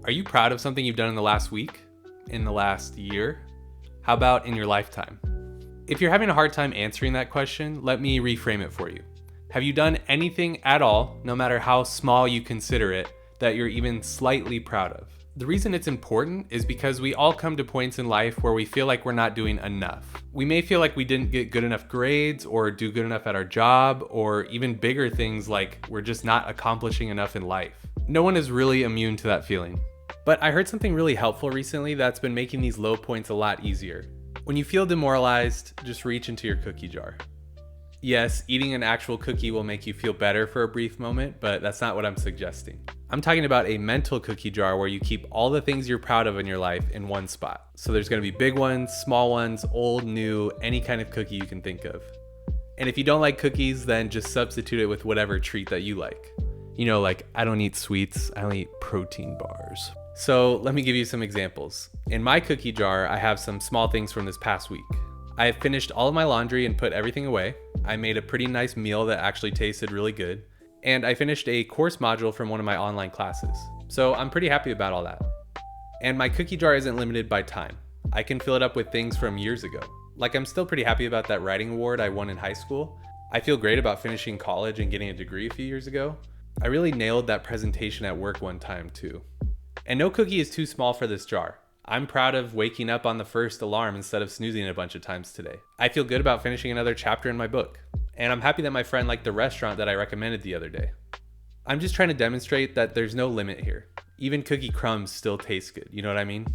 Are you proud of something you've done in the last week? In the last year? How about in your lifetime? If you're having a hard time answering that question, let me reframe it for you. Have you done anything at all, no matter how small you consider it, that you're even slightly proud of? The reason it's important is because we all come to points in life where we feel like we're not doing enough. We may feel like we didn't get good enough grades or do good enough at our job, or even bigger things like we're just not accomplishing enough in life. No one is really immune to that feeling. But I heard something really helpful recently that's been making these low points a lot easier. When you feel demoralized, just reach into your cookie jar. Yes, eating an actual cookie will make you feel better for a brief moment, but that's not what I'm suggesting. I'm talking about a mental cookie jar where you keep all the things you're proud of in your life in one spot. So there's gonna be big ones, small ones, old, new, any kind of cookie you can think of. And if you don't like cookies, then just substitute it with whatever treat that you like. You know, like, I don't eat sweets, I only eat protein bars. So let me give you some examples. In my cookie jar, I have some small things from this past week. I have finished all of my laundry and put everything away. I made a pretty nice meal that actually tasted really good. And I finished a course module from one of my online classes. So I'm pretty happy about all that. And my cookie jar isn't limited by time. I can fill it up with things from years ago. Like, I'm still pretty happy about that writing award I won in high school. I feel great about finishing college and getting a degree a few years ago. I really nailed that presentation at work one time too. And no cookie is too small for this jar. I'm proud of waking up on the first alarm instead of snoozing a bunch of times today. I feel good about finishing another chapter in my book. And I'm happy that my friend liked the restaurant that I recommended the other day. I'm just trying to demonstrate that there's no limit here. Even cookie crumbs still taste good, you know what I mean?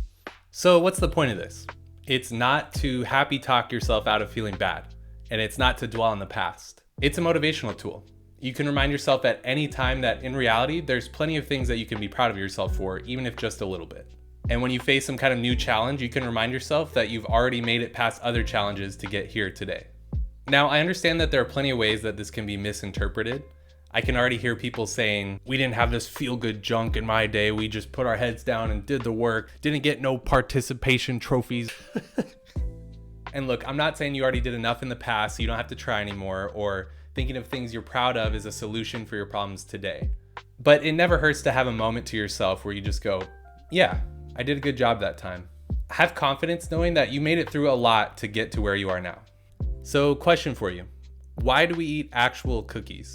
So what's the point of this? It's not to happy talk yourself out of feeling bad. And it's not to dwell on the past. It's a motivational tool. You can remind yourself at any time that in reality, there's plenty of things that you can be proud of yourself for, even if just a little bit. And when you face some kind of new challenge, you can remind yourself that you've already made it past other challenges to get here today. Now, I understand that there are plenty of ways that this can be misinterpreted. I can already hear people saying, we didn't have this feel-good junk in my day. We just put our heads down and did the work. Didn't get no participation trophies. And look, I'm not saying you already did enough in the past, so you don't have to try anymore, or thinking of things you're proud of is a solution for your problems today. But it never hurts to have a moment to yourself where you just go, yeah, I did a good job that time. Have confidence knowing that you made it through a lot to get to where you are now. So, question for you. Why do we eat actual cookies?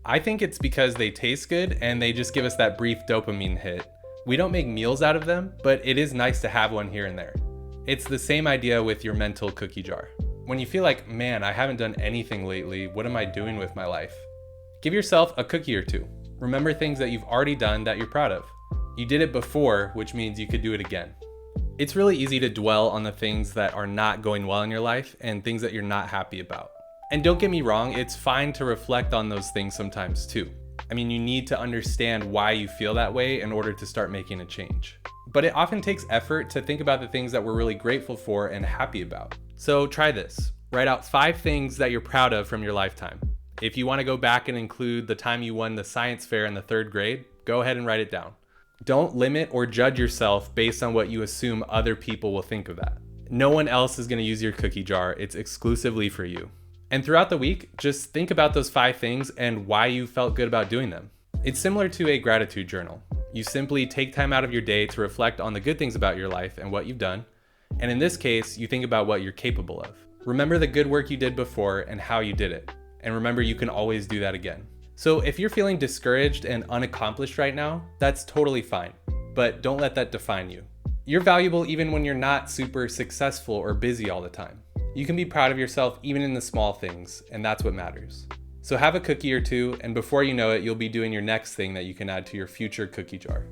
I think it's because they taste good and they just give us that brief dopamine hit. We don't make meals out of them, but it is nice to have one here and there. It's the same idea with your mental cookie jar. When you feel like, man, I haven't done anything lately, what am I doing with my life? Give yourself a cookie or two. Remember things that you've already done that you're proud of. You did it before, which means you could do it again. It's really easy to dwell on the things that are not going well in your life and things that you're not happy about. And don't get me wrong, it's fine to reflect on those things sometimes too. I mean, you need to understand why you feel that way in order to start making a change. But it often takes effort to think about the things that we're really grateful for and happy about. So try this. Write out 5 things that you're proud of from your lifetime. If you want to go back and include the time you won the science fair in the 3rd grade, go ahead and write it down. Don't limit or judge yourself based on what you assume other people will think of that. No one else is going to use your cookie jar. It's exclusively for you. And throughout the week, just think about those 5 things and why you felt good about doing them. It's similar to a gratitude journal. You simply take time out of your day to reflect on the good things about your life and what you've done. And in this case, you think about what you're capable of. Remember the good work you did before and how you did it. And remember, you can always do that again. So if you're feeling discouraged and unaccomplished right now, that's totally fine. But don't let that define you. You're valuable even when you're not super successful or busy all the time. You can be proud of yourself even in the small things, and that's what matters. So have a cookie or two, and before you know it, you'll be doing your next thing that you can add to your future cookie jar.